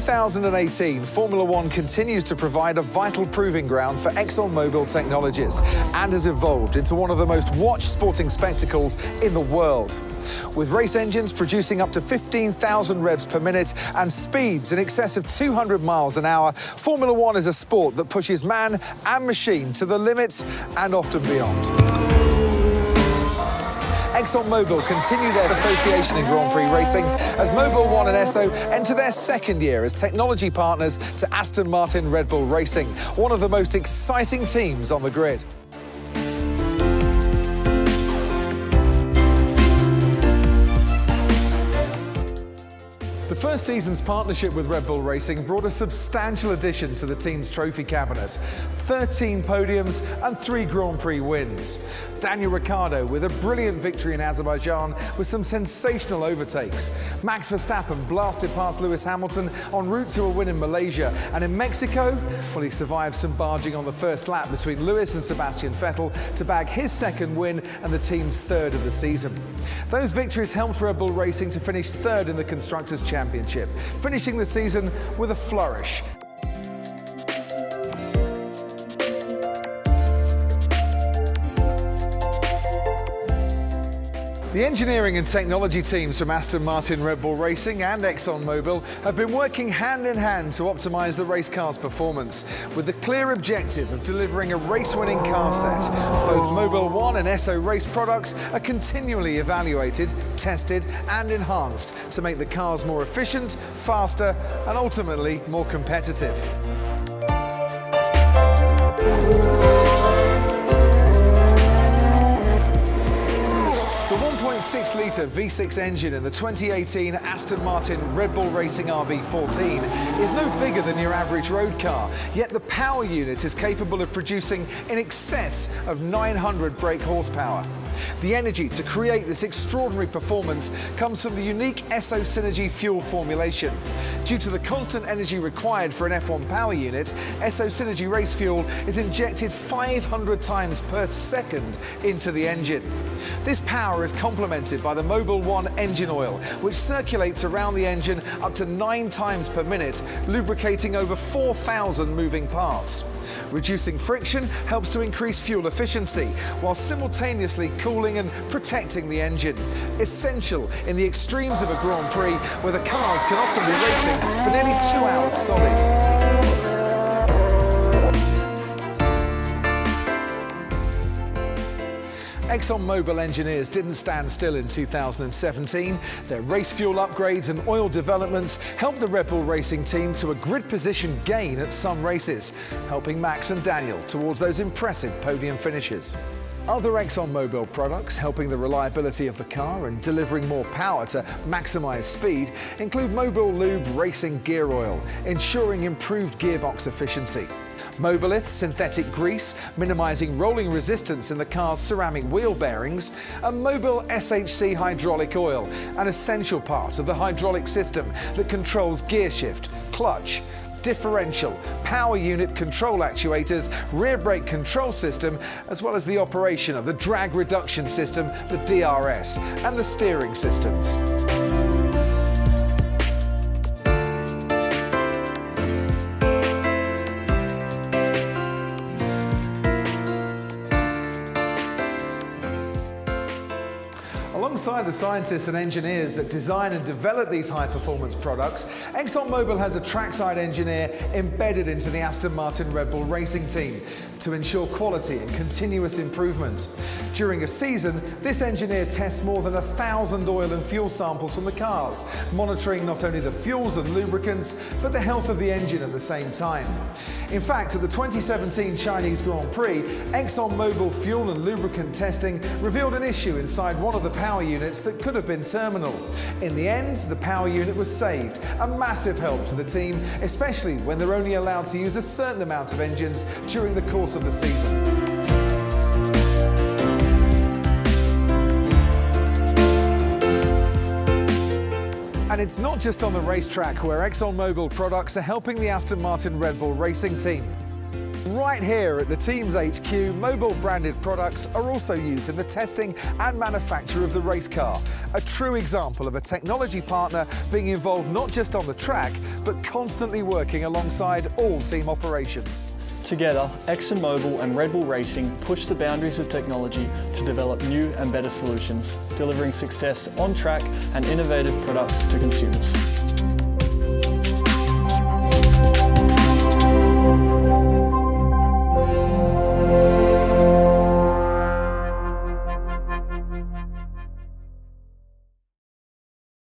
2018, Formula One continues to provide a vital proving ground for Mobil technologies and has evolved into one of the most watched sporting spectacles in the world. With race engines producing up to 15,000 revs per minute and speeds in excess of 200 miles an hour, Formula One is a sport that pushes man and machine to the limits and often beyond. Mobil continue their association in Grand Prix racing as Mobil 1 and Esso enter their second year as technology partners to Aston Martin Red Bull Racing, one of the most exciting teams on the grid. The first season's partnership with Red Bull Racing brought a substantial addition to the team's trophy cabinet. 13 podiums and 3 Grand Prix wins. Daniel Ricciardo with a brilliant victory in Azerbaijan with some sensational overtakes. Max Verstappen blasted past Lewis Hamilton en route to a win in Malaysia. And in Mexico, well, he survived some barging on the first lap between Lewis and Sebastian Vettel to bag his second win and the team's third of the season. Those victories helped Red Bull Racing to finish third in the Constructors' Championship, finishing the season with a flourish. The engineering and technology teams from Aston Martin Red Bull Racing and Mobil have been working hand in hand to optimise the race car's performance, with the clear objective of delivering a race-winning car set. Both Mobil 1 and Esso race products are continually evaluated, tested and enhanced to make the cars more efficient, faster and ultimately more competitive. The 1.6-litre V6 engine in the 2018 Aston Martin Red Bull Racing RB14 is no bigger than your average road car, yet the power unit is capable of producing in excess of 900 brake horsepower. The energy to create this extraordinary performance comes from the unique Esso Synergy fuel formulation. Due to the constant energy required for an F1 power unit, Esso Synergy race fuel is injected 500 times per second into the engine. This power is complemented by the Mobil 1 engine oil, which circulates around the engine up to 9 times per minute, lubricating over 4,000 moving parts. Reducing friction helps to increase fuel efficiency, while simultaneously cooling and protecting the engine. Essential in the extremes of a Grand Prix, where the cars can often be racing for nearly 2 hours solid. Mobil engineers didn't stand still in 2017. Their race fuel upgrades and oil developments helped the Red Bull Racing team to a grid position gain at some races, helping Max and Daniel towards those impressive podium finishes. Other Mobil products helping the reliability of the car and delivering more power to maximise speed include Mobil Lube Racing Gear Oil, ensuring improved gearbox efficiency. Mobilith synthetic grease, minimising rolling resistance in the car's ceramic wheel bearings, and Mobil SHC hydraulic oil, an essential part of the hydraulic system that controls gear shift, clutch, differential, power unit control actuators, rear brake control system, as well as the operation of the drag reduction system, the DRS, and the steering systems. Alongside the scientists and engineers that design and develop these high-performance products, Mobil has a trackside engineer embedded into the Aston Martin Red Bull Racing team to ensure quality and continuous improvement. During a season, this engineer tests more than 1,000 oil and fuel samples from the cars, monitoring not only the fuels and lubricants, but the health of the engine at the same time. In fact, at the 2017 Chinese Grand Prix, Mobil fuel and lubricant testing revealed an issue inside one of the power units that could have been terminal. In the end, the power unit was saved, a massive help to the team, especially when they're only allowed to use a certain amount of engines during the course of the season. And it's not just on the racetrack where Mobil products are helping the Aston Martin Red Bull Racing team. Right right here at the team's HQ, Mobil branded products are also used in the testing and manufacture of the race car. A true example of a technology partner being involved not just on the track, but constantly working alongside all team operations. Together, ExxonMobil and Red Bull Racing push the boundaries of technology to develop new and better solutions, delivering success on track and innovative products to consumers.